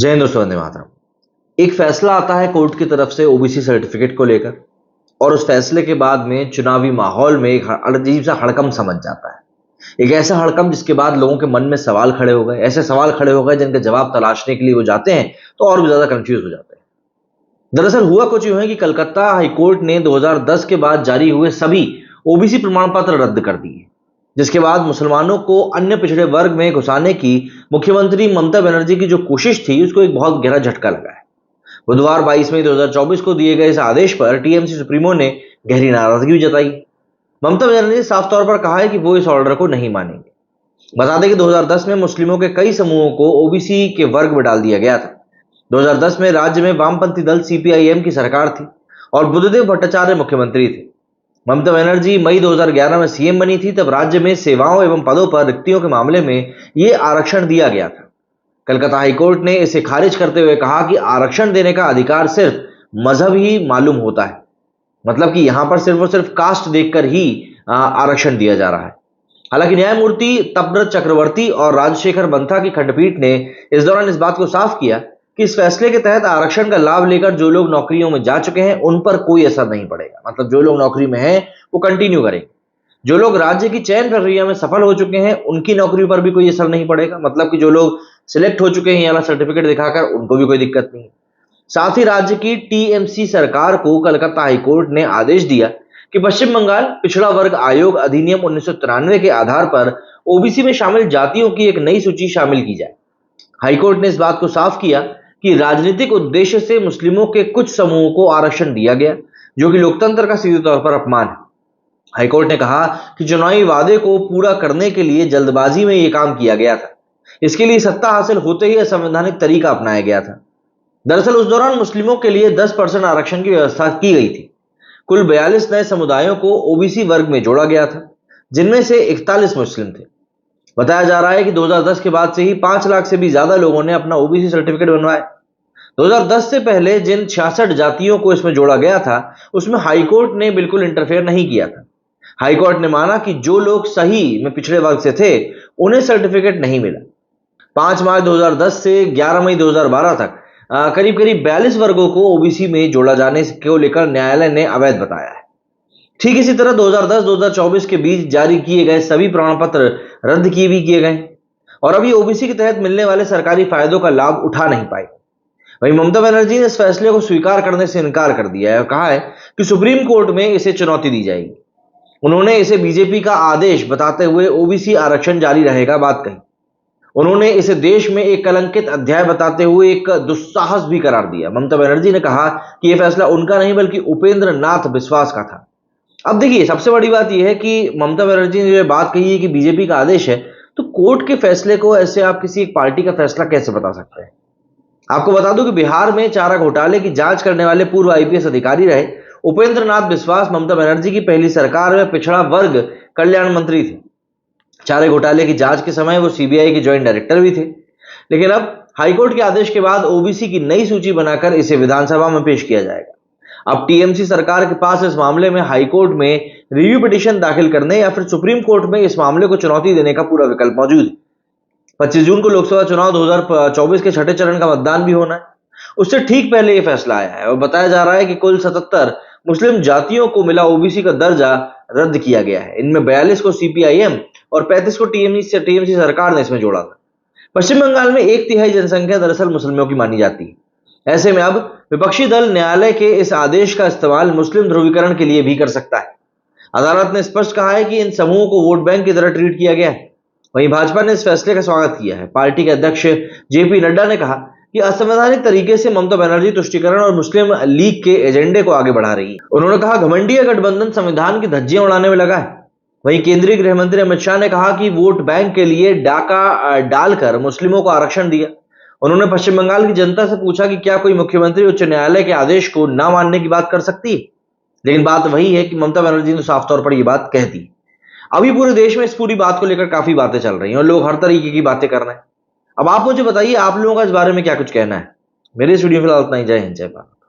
जय हिंद दोस्तों, वंदे मातरम। एक फैसला आता है कोर्ट की तरफ से ओबीसी सर्टिफिकेट को लेकर, और उस फैसले के बाद में चुनावी माहौल में एक अजीब सा हड़कंप समझ जाता है। एक ऐसा हड़कंप जिसके बाद लोगों के मन में सवाल खड़े हो गए, ऐसे सवाल खड़े हो गए जिनके जवाब तलाशने के लिए वो जाते हैं तो और भी ज्यादा कंफ्यूज हो जाते हैं। दरअसल हुआ कुछ यूं है कि कलकत्ता हाईकोर्ट ने 2010 के बाद जारी हुए सभी ओबीसी प्रमाण पत्र रद्द कर दिए, जिसके बाद मुसलमानों को अन्य पिछड़े वर्ग में घुसाने की मुख्यमंत्री ममता बनर्जी की जो कोशिश थी उसको एक बहुत गहरा झटका लगा है। बुधवार 22 मई 2024 को दिए गए इस आदेश पर टीएमसी सुप्रीमो ने गहरी नाराजगी भी जताई। ममता बनर्जी ने साफ तौर पर कहा है कि वो इस ऑर्डर को नहीं मानेंगे। बता दें कि 2010 में मुस्लिमों के कई समूहों को ओबीसी के वर्ग में डाल दिया गया था। 2010 में राज्य में वामपंथी दल सीपीआईएम की सरकार थी और बुद्धदेव भट्टाचार्य मुख्यमंत्री थे। ममता बनर्जी मई 2011 में सीएम बनी थी, तब राज्य में सेवाओं एवं पदों पर रिक्तियों के मामले में ये आरक्षण दिया गया था। कलकत्ता हाईकोर्ट ने इसे खारिज करते हुए कहा कि आरक्षण देने का अधिकार सिर्फ मजहब ही मालूम होता है, मतलब कि यहां पर सिर्फ और सिर्फ कास्ट देखकर ही आरक्षण दिया जा रहा है। हालांकि न्यायमूर्ति तपव्रत चक्रवर्ती और राजशेखर बंथा की खंडपीठ ने इस दौरान इस बात को साफ किया कि इस फैसले के तहत आरक्षण का लाभ लेकर जो लोग नौकरियों में जा चुके हैं उन पर कोई असर नहीं पड़ेगा। मतलब जो लोग नौकरी में हैं वो कंटिन्यू करेंगे। जो लोग राज्य की चयन प्रक्रिया में सफल हो चुके हैं उनकी नौकरी पर भी कोई असर नहीं पड़ेगा। मतलब कि जो लोग सिलेक्ट हो चुके हैं या सर्टिफिकेट दिखाकर, उनको भी कोई दिक्कत नहीं है। साथ ही राज्य की टीएमसी सरकार को कलकत्ता हाईकोर्ट ने आदेश दिया कि पश्चिम बंगाल पिछड़ा वर्ग आयोग अधिनियम 1993 के आधार पर ओबीसी में शामिल जातियों की एक नई सूची शामिल की जाए। हाईकोर्ट ने इस बात को साफ किया कि राजनीतिक उद्देश्य से मुस्लिमों के कुछ समूहों को आरक्षण दिया गया, जो कि लोकतंत्र का सीधे तौर पर अपमान है। हाईकोर्ट ने कहा कि चुनावी वादे को पूरा करने के लिए जल्दबाजी में यह काम किया गया था। इसके लिए सत्ता हासिल होते ही असंवैधानिक तरीका अपनाया गया था। दरअसल उस दौरान मुस्लिमों के लिए 10% आरक्षण की व्यवस्था की गई थी। कुल 42 नए समुदायों को ओबीसी वर्ग में जोड़ा गया था, जिनमें से 41 मुस्लिम थे। बताया जा रहा है कि 2010 के बाद से ही 5 लाख से भी ज्यादा लोगों ने अपना ओबीसी सर्टिफिकेट बनवाया। 2010 से पहले जिन 66 जातियों को इसमें जोड़ा गया था उसमें हाईकोर्ट ने बिल्कुल इंटरफेयर नहीं किया था। हाईकोर्ट ने माना कि जो लोग सही में पिछड़े वर्ग से थे उन्हें सर्टिफिकेट नहीं मिला। 5 मार्च 2010 से 11 मई 2012 तक करीब करीब 42 वर्गों को ओबीसी में जोड़ा जाने को लेकर न्यायालय ने अवैध बताया है। ठीक इसी तरह 2010-2024 के बीच जारी किए गए सभी प्रमाण पत्र रद्द किए गए और अभी ओबीसी के तहत मिलने वाले सरकारी फायदों का लाभ उठा नहीं पाए। वहीं ममता बनर्जी ने इस फैसले को स्वीकार करने से इनकार कर दिया है और कहा है कि सुप्रीम कोर्ट में इसे चुनौती दी जाएगी। उन्होंने इसे बीजेपी का आदेश बताते हुए ओबीसी आरक्षण जारी रहेगा बात कही। उन्होंने इसे देश में एक कलंकित अध्याय बताते हुए एक दुस्साहस भी करार दिया। ममता बनर्जी ने कहा कि यह फैसला उनका नहीं बल्कि उपेंद्र नाथ बिस्वास का था। अब देखिए, सबसे बड़ी बात यह है कि ममता बनर्जी ने जो बात कही है कि बीजेपी का आदेश है, तो कोर्ट के फैसले को ऐसे आप किसी एक पार्टी का फैसला कैसे बता सकते हैं? आपको बता दूं कि बिहार में चारा घोटाले की जांच करने वाले पूर्व आईपीएस अधिकारी रहे उपेंद्र नाथ बिस्वास ममता बनर्जी की पहली सरकार में पिछड़ा वर्ग कल्याण मंत्री थे। चारे घोटाले की जांच के समय वो सीबीआई के ज्वाइंट डायरेक्टर भी थे। लेकिन अब हाईकोर्ट के आदेश के बाद ओबीसी की नई सूची बनाकर इसे विधानसभा में पेश किया जाएगा। अब टीएमसी सरकार के पास इस मामले में हाईकोर्ट में रिव्यू पिटीशन दाखिल करने या फिर सुप्रीम कोर्ट में इस मामले को चुनौती देने का पूरा विकल्प मौजूद है। 25 जून को लोकसभा चुनाव 2024 के छठे चरण का मतदान भी होना है। उससे ठीक पहले यह फैसला आया है और बताया जा रहा है कि कुल 77 मुस्लिम जातियों को मिला ओबीसी का दर्जा रद्द किया गया है। इनमें 42 को सीपीआईएम और 35 को टीएमसी सरकार ने इसमें जोड़ा था। पश्चिम बंगाल में 1/3 जनसंख्या दरअसल मुस्लिमों की मानी जाती है। ऐसे में अब विपक्षी दल न्यायालय के इस आदेश का इस्तेमाल मुस्लिम ध्रुवीकरण के लिए भी कर सकता है। अदालत ने स्पष्ट कहा है कि इन समूहों को वोट बैंक की तरह ट्रीट किया गया है। वहीं भाजपा ने इस फैसले का स्वागत किया है। पार्टी के अध्यक्ष जेपी नड्डा ने कहा कि असंवैधानिक तरीके से ममता बनर्जी तुष्टीकरण और मुस्लिम लीग के एजेंडे को आगे बढ़ा रही है। उन्होंने कहा घमंडी गठबंधन संविधान की धज्जियां उड़ाने में लगा है। वहीं केंद्रीय गृह मंत्री अमित शाह ने कहा कि वोट बैंक के लिए डाका डालकर मुस्लिमों को आरक्षण दिया। उन्होंने पश्चिम बंगाल की जनता से पूछा कि क्या कोई मुख्यमंत्री उच्च न्यायालय के आदेश को न मानने की बात कर सकती है। लेकिन बात वही है कि ममता बनर्जी ने साफ तौर पर यह बात कह दी। अभी पूरे देश में इस पूरी बात को लेकर काफी बातें चल रही हैं और लोग हर तरीके की बातें कर रहे हैं। अब आप मुझे बताइए, आप लोगों का इस बारे में क्या कुछ कहना है? मेरे इस वीडियो में फिलहाल इतना ही। जय हिंद, जय भारत।